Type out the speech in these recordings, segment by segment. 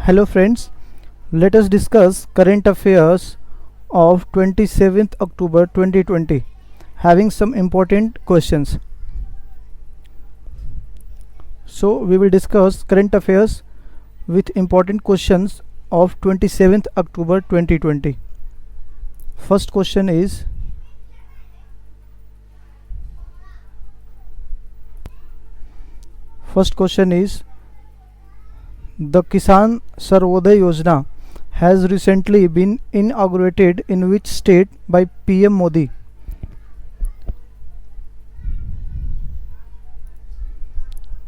Hello friends, let us discuss current affairs of 27th October 2020, having some important questions. So we will discuss current affairs with important questions of 27th October 2020. First question is, the Kisan Sarvodaya Yojana has recently been inaugurated in which state by PM Modi?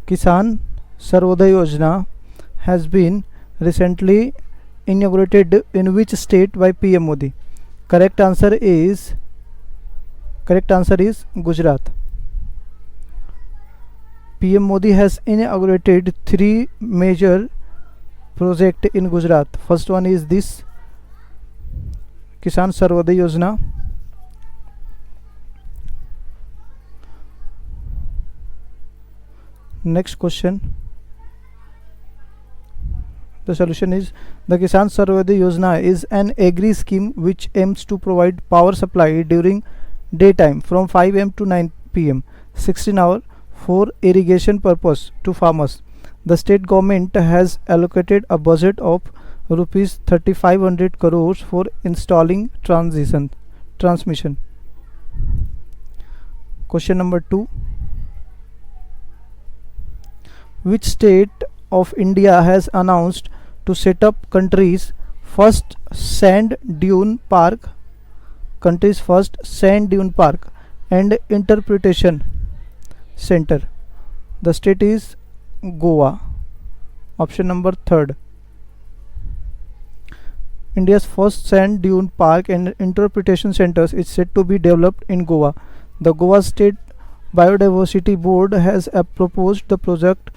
Kisan Sarvodaya Yojana has been recently inaugurated in which state by PM Modi? Correct answer is Gujarat. PM Modi has inaugurated three major projects in Gujarat. First one is this Kisan Sarvodaya Yojana. Next question. The solution is the Kisan Sarvodaya Yojana is an agri scheme which aims to provide power supply during daytime from 5 am to 9 pm 16 hours for irrigation purpose to farmers. The state government has allocated a budget of rupees 3500 crores for installing transmission. Question number 2. Which state of India has announced to set up country's first sand dune park and interpretation center? The state is Goa. Option number 3rd. India's first sand dune park and interpretation centers is said to be developed in Goa. The Goa State Biodiversity Board has proposed the project,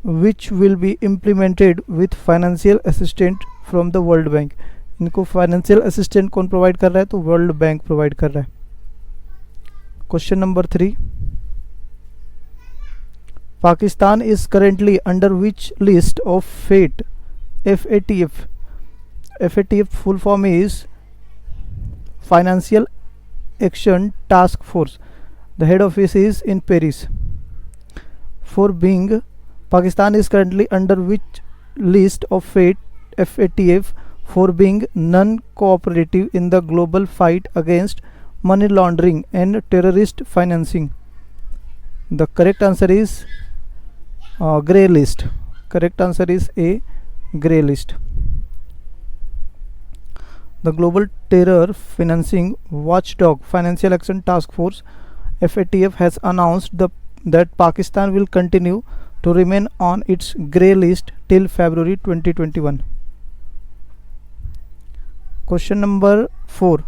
which will be implemented with financial assistance from the World Bank. इनको financial assistant कौन provide कर रहा है? तो world bank provide कर रहा है. Question number 3. Pakistan is currently under which list of FATF? FATF full form is Financial Action Task Force. The head office is in Paris. Pakistan is currently under which list of FATF for being non-cooperative in the global fight against money laundering and terrorist financing? The correct answer is grey list. Correct answer is A, grey list. The Global Terror Financing Watchdog Financial Action Task Force FATF has announced that Pakistan will continue to remain on its grey list till February 2021. Question number 4.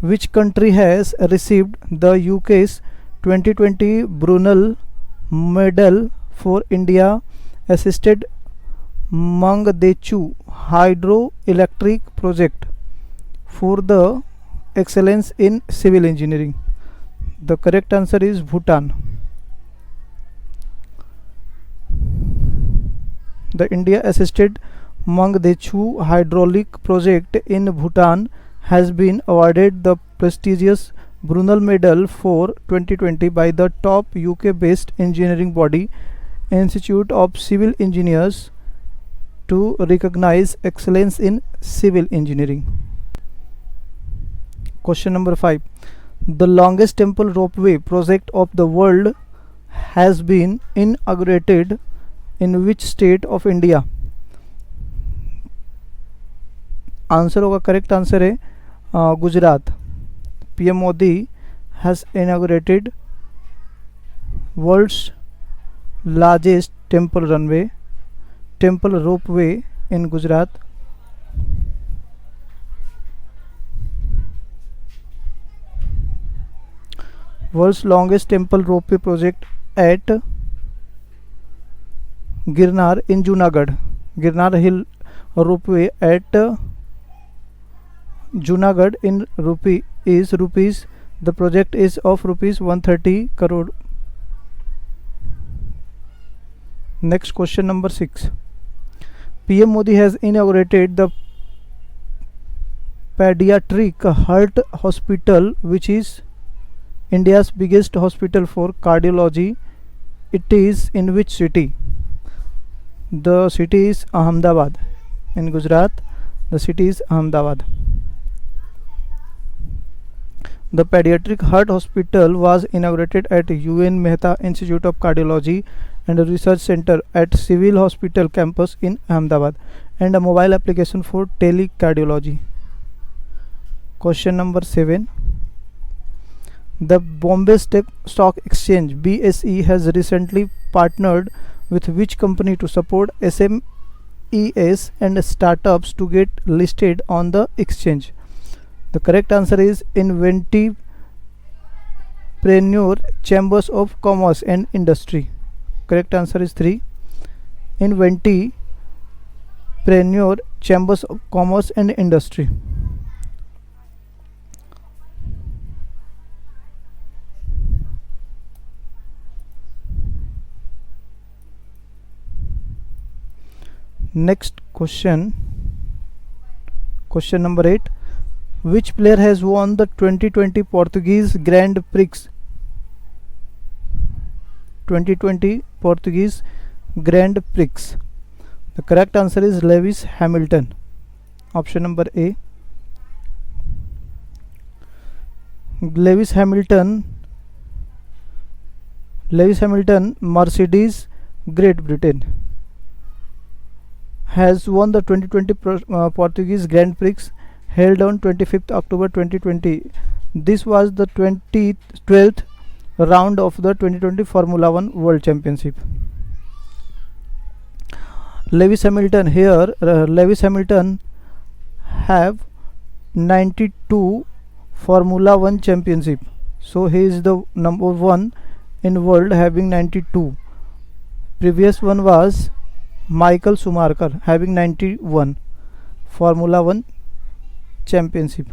Which country has received the UK's 2020 Brunel Medal for India assisted Mangdechu hydroelectric project for the excellence in civil engineering? The correct answer is Bhutan. The India assisted Mangdechu hydraulic project in Bhutan has been awarded the prestigious Brunel Medal for 2020 by the top UK based engineering body Institute of Civil Engineers to recognize excellence in civil engineering. Question number 5. The longest temple ropeway project of the world has been inaugurated in which state of India? Answer होगा, correct answer है Gujarat. PM Modi has inaugurated world's largest temple ropeway in Gujarat. World's longest temple ropeway project at Girnar in Junagadh. Girnar Hill ropeway at Junagadh in rupees. The project is of rupees 130 crore. Next question number 6. PM Modi has inaugurated the Pediatric Heart Hospital, which is India's biggest hospital for cardiology. It is in which city? The city is Ahmedabad in Gujarat. The city is Ahmedabad. The Pediatric Heart Hospital was inaugurated at UN Mehta Institute of Cardiology and Research Center at Civil Hospital campus in Ahmedabad, and a mobile application for telecardiology. Question number 7. The Bombay Stock Exchange BSE has recently partnered with which company to support SMEs and startups to get listed on the exchange? The correct answer is Inventivpreneur Chambers of Commerce and Industry. Correct answer is 3. Inventivpreneur Chambers of Commerce and Industry. Next question. Question number 8. Which player has won the 2020 Portuguese Grand Prix? 2020 Portuguese Grand Prix. The correct answer is Lewis Hamilton. Option number A. Lewis Hamilton, Mercedes, Great Britain, has won the 2020 Portuguese Grand Prix held on 25th October 2020. This was the 12th round of the 2020 Formula 1 World Championship. Lewis Hamilton have 92 Formula 1 championship, so he is the number 1 in world having 92. Previous one was Michael Schumacher having 91 Formula 1 championship.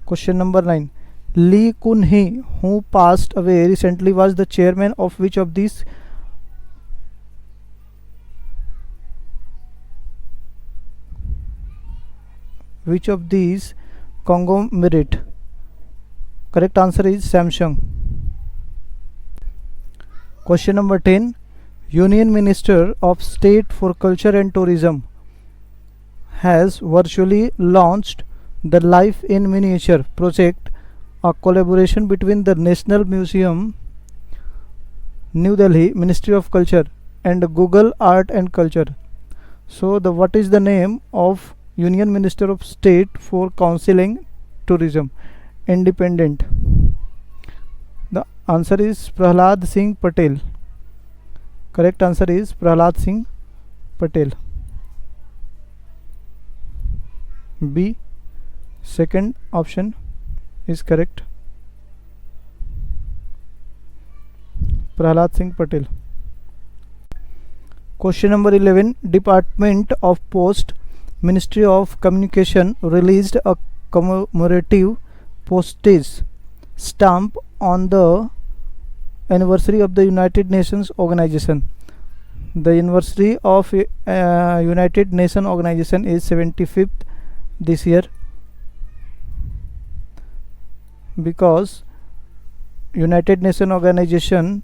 Question number 9. Lee Kun-hee, who passed away recently, was the chairman of which of these conglomerate? Correct answer is Samsung. Question number 10. Union Minister of State for Culture and Tourism has virtually launched the Life in Miniature project, a collaboration between the National Museum, New Delhi, Ministry of Culture, and Google Art and Culture. So what is the name of Union Minister of State for Counseling Tourism? Independent. The answer is Prahlad Singh Patel. Correct answer is Prahlad Singh Patel. B. Second option is correct. Prahlad Singh Patel. Question number 11. Department of Post, Ministry of Communication released a commemorative postage stamp on the anniversary of the United Nations Organization. The anniversary of United Nations Organization is 75th this year, because United Nations Organization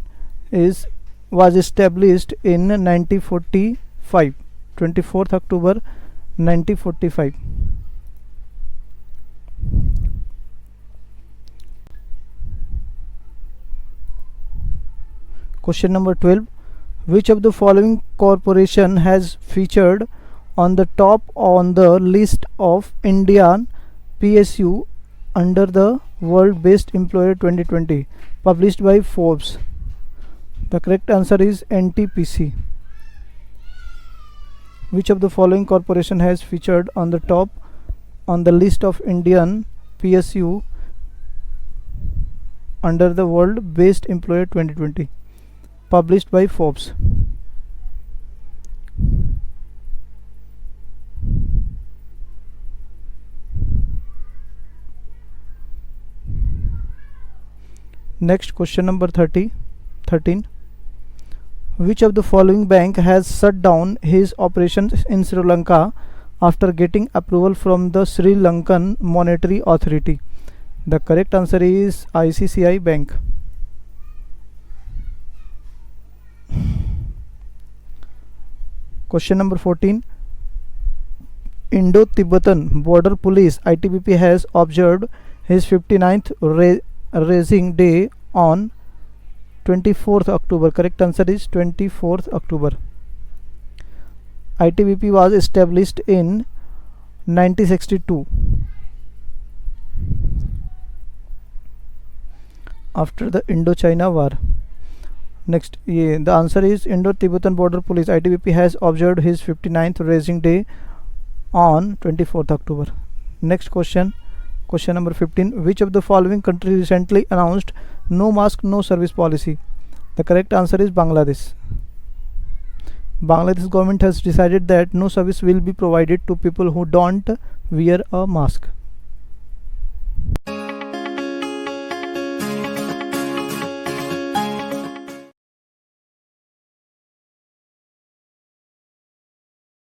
was established in 1945, 24th October 1945. Question number 12. Which of the following corporation has featured on the top on the list of Indian PSU under the World Best Employer 2020 published by Forbes? The correct answer is NTPC. Which of the following corporation has featured on the top on the list of Indian PSU under the World Best Employer 2020 published by Forbes? Next, question number 13. Which of the following bank has shut down his operations in Sri Lanka after getting approval from the Sri Lankan Monetary Authority? The correct answer is ICICI Bank. Question number 14. Indo-Tibetan Border Police ITBP has observed his 59th Raising Day on 24th October. Correct answer is 24th October. ITBP was established in 1962 after the Indo-China War. Next, the answer is Indo-Tibetan Border Police ITBP has observed his 59th Raising Day on 24th October. Next question. Question number 15. Which of the following countries recently announced no mask, no service policy? The correct answer is Bangladesh. Bangladesh government has decided that no service will be provided to people who don't wear a mask.